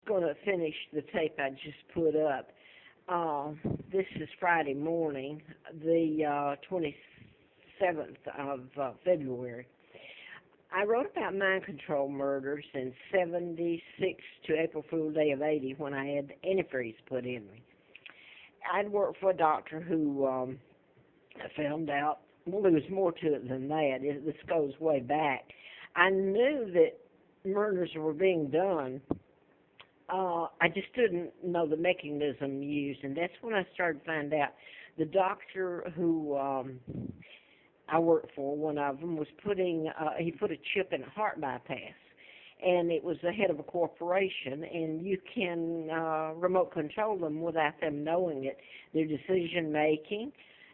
going to finish the tape I just put up. This is Friday morning, the 27th of February. I wrote about mind control murders in 76 to April Fool Day of 80 when I had antifreeze put in me. I'd worked for a doctor who found out, well, there was more to it than that. This goes way back. I knew that murders were being done. I just didn't know the mechanism used, and that's when I started to find out. The doctor who I worked for, one of them, was he put a chip in a heart bypass, and it was the head of a corporation, and you can remote control them without them knowing it. Their decision-making,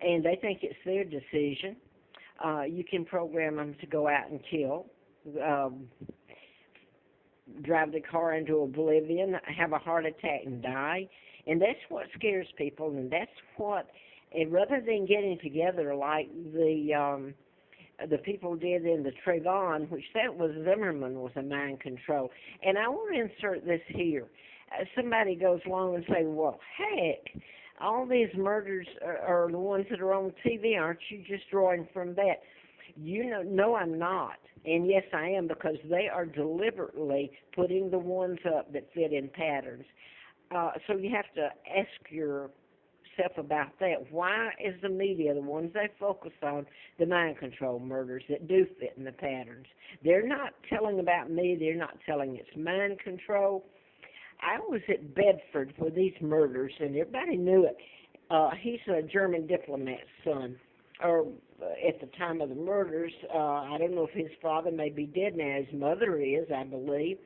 and they think it's their decision. You can program them to go out and kill, drive the car into oblivion, have a heart attack and die. And that's what scares people, and that's what, and rather than getting together like the people did in the Trayvon, which that was Zimmerman was a mind control. And I want to insert this here. Somebody goes along and say, well, heck, all these murders are the ones that are on TV. Aren't you just drawing from that? No, I'm not. And yes, I am, because they are deliberately putting the ones up that fit in patterns. So you have to ask yourself about that. Why is the media, the ones they focus on, the mind control murders that do fit in the patterns? They're not telling about me. They're not telling it's mind control. I was at Bedford for these murders, and everybody knew it. He's a German diplomat's son, or at the time of the murders. I don't know if his father may be dead now. His mother is, I believe.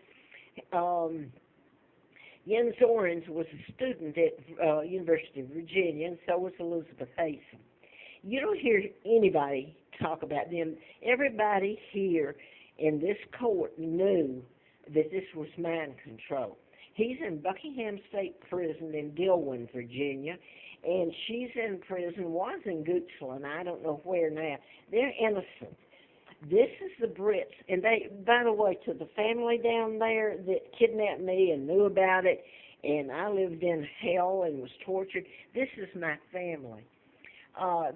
Jens Orange was a student at University of Virginia, and so was Elizabeth Hasten. You don't hear anybody talk about them. Everybody here in this court knew that this was mind control. He's in Buckingham State Prison in Dillwyn, Virginia, and she's in prison, was in Goochland, I don't know where now. They're innocent. This is the Brits, and they, by the way, to the family down there that kidnapped me and knew about it, and I lived in hell and was tortured, this is my family.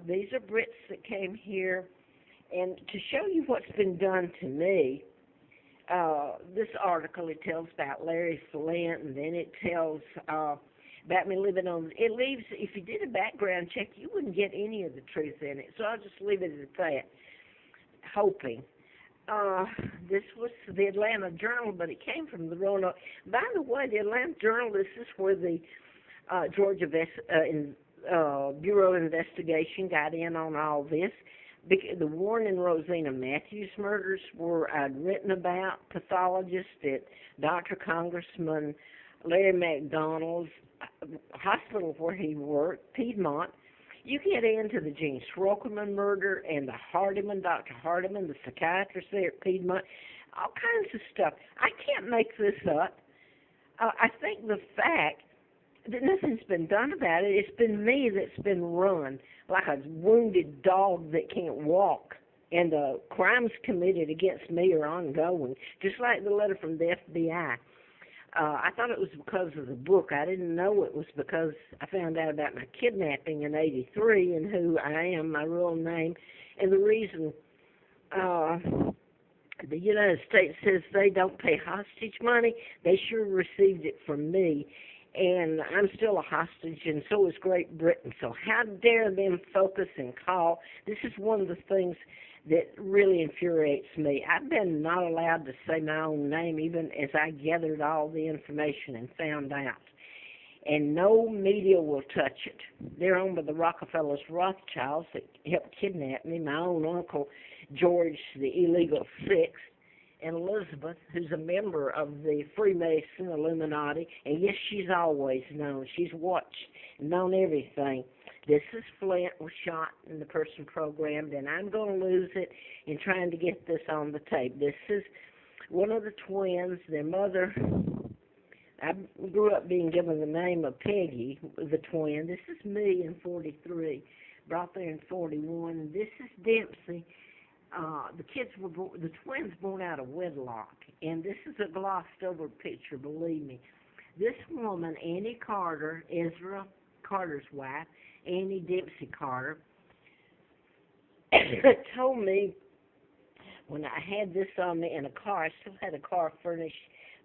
These are Brits that came here, and to show you what's been done to me, this article, it tells about Larry Flint, and then it tells about me living on, it leaves, if you did a background check, you wouldn't get any of the truth in it, so I'll just leave it at that, hoping. This was the Atlanta Journal, but it came from the Roanoke. By the way, the Atlanta Journal, this is where the Georgia Bureau of Investigation got in on all this. The Warren and Rosina Matthews murders were I'd written about, pathologist at Dr. Congressman Larry McDonald's hospital where he worked, Piedmont. You get into the Gene Schrockman murder and the Hardiman, Dr. Hardiman, the psychiatrist there at Piedmont, all kinds of stuff. I can't make this up. I think the fact that nothing's been done about it, it's been me that's been run like a wounded dog that can't walk. And the crimes committed against me are ongoing, just like the letter from the FBI. I thought it was because of the book. I didn't know it was because I found out about my kidnapping in '83 and who I am, my real name, and the reason the United States says they don't pay hostage money. They sure received it from me, and I'm still a hostage, and so is Great Britain. So how dare them focus and call? This is one of the things that really infuriates me. I've been not allowed to say my own name even as I gathered all the information and found out. And no media will touch it. They're owned by the Rockefellers, Rothschilds that helped kidnap me, my own uncle, George, the illegal sixth, and Elizabeth, who's a member of the Freemason Illuminati. And yes, she's always known. She's watched and known everything. This is Flint was shot and the person programmed, and I'm going to lose it in trying to get this on the tape. This is one of the twins, their mother. I grew up being given the name of Peggy, the twin. This is me in 43, brought there in 41, and this is Dempsey. The twins born out of wedlock, and this is a glossed over picture, believe me. This woman, Annie Carter, Ezra Carter's wife, Annie Dempsey Carter, told me when I had this on me in a car, I still had a car furnished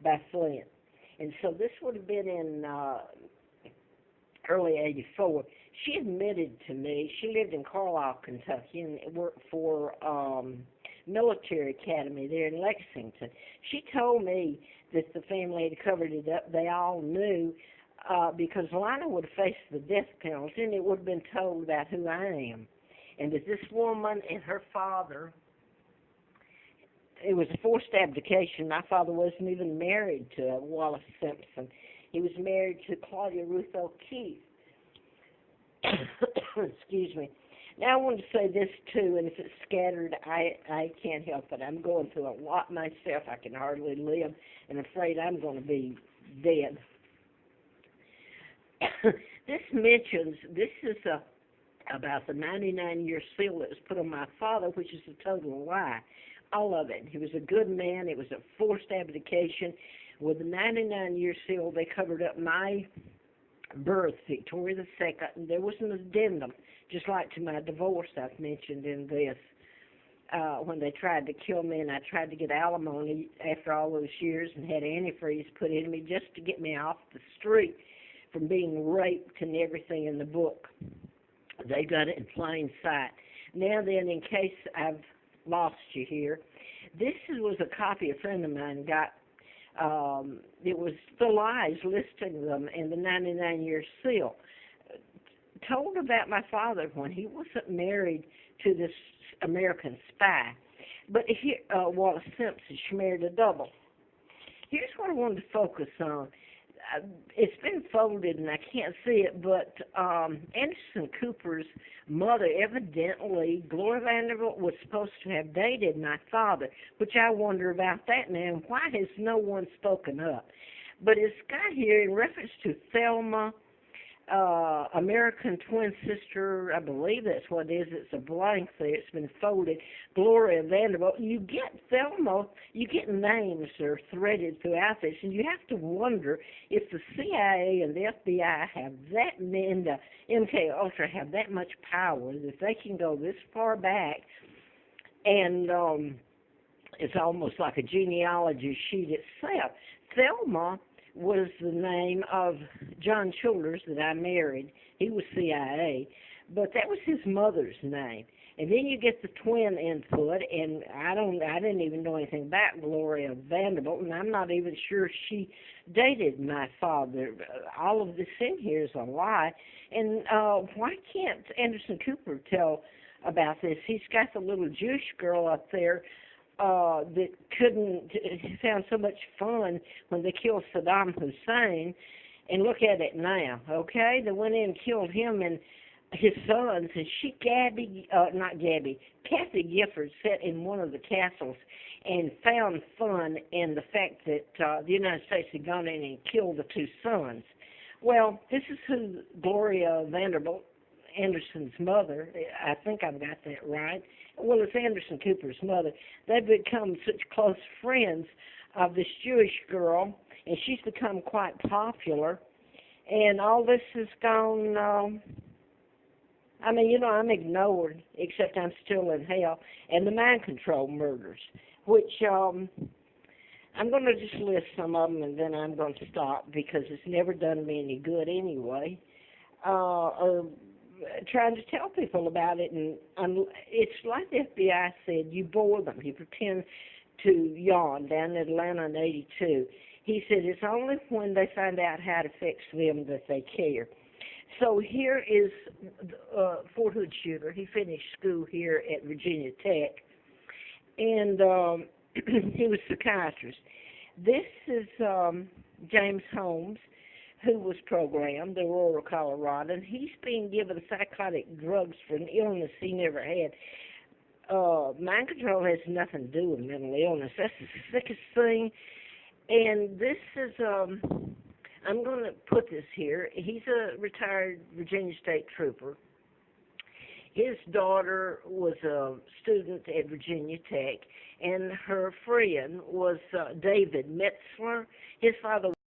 by Flint. And so this would have been in early '84. She admitted to me, she lived in Carlisle, Kentucky, and worked for military academy there in Lexington. She told me that the family had covered it up. They all knew because Lina would have faced the death penalty, and it would have been told about who I am. And that this woman and her father, it was a forced abdication. My father wasn't even married to Wallace Simpson. He was married to Claudia Ruth O'Keefe. Excuse me. Now I want to say this too, and if it's scattered, I can't help it. I'm going through a lot myself. I can hardly live, and afraid I'm going to be dead. This is about the 99-year seal that was put on my father, which is a total lie. All of it. He was a good man. It was a forced abdication. With the 99-year seal, they covered up my birth, Victoria II, and there was an addendum, just like to my divorce I've mentioned in this, when they tried to kill me, and I tried to get alimony after all those years and had antifreeze put in me just to get me off the street from being raped and everything in the book. They got it in plain sight. Now then, in case I've lost you here, this was a copy a friend of mine got. It was the lies listing them in the 99-year seal. Told about my father when he wasn't married to this American spy. But here, Wallace Simpson, she married a double. Here's what I wanted to focus on. It's been folded and I can't see it, but Anderson Cooper's mother, evidently, Gloria Vanderbilt, was supposed to have dated my father, which I wonder about that now, and why has no one spoken up? But it's got here in reference to Thelma, American twin sister, I believe that's what it is. It's a blank there. It's been folded. Gloria Vanderbilt. You get Thelma, you get names that are threaded throughout this, and you have to wonder if the CIA and the FBI have that many, and the MK Ultra have that much power that they can go this far back, and it's almost like a genealogy sheet itself. Thelma was the name of John Childers that I married. He was CIA, but that was his mother's name. And then you get the twin input, and I didn't even know anything about Gloria Vanderbilt, and I'm not even sure she dated my father. All of this in here is a lie. And why can't Anderson Cooper tell about this? He's got the little Jewish girl up there that found so much fun when they killed Saddam Hussein, and look at it now, okay? They went in and killed him and his sons, and Kathy Gifford sat in one of the castles and found fun in the fact that the United States had gone in and killed the two sons. Well, this is who Gloria Vanderbilt, Anderson's mother, I think I've got that right. Well, it's Anderson Cooper's mother. They've become such close friends of this Jewish girl, and she's become quite popular. And all this has gone, I'm ignored, except I'm still in hell. And the mind control murders, which I'm going to just list some of them, and then I'm going to stop because it's never done me any good anyway. Or trying to tell people about it, and it's like the FBI said, you bore them. You pretend to yawn down in Atlanta in '82. He said it's only when they find out how it affects them that they care. So here is Fort Hood shooter. He finished school here at Virginia Tech, and he was a psychiatrist. This is James Holmes, who was programmed, the Aurora, Colorado, and he's being given psychotic drugs for an illness he never had. Mind control has nothing to do with mental illness. That's the sickest thing. And this is, I'm going to put this here. He's a retired Virginia State trooper. His daughter was a student at Virginia Tech, and her friend was David Metzler. His father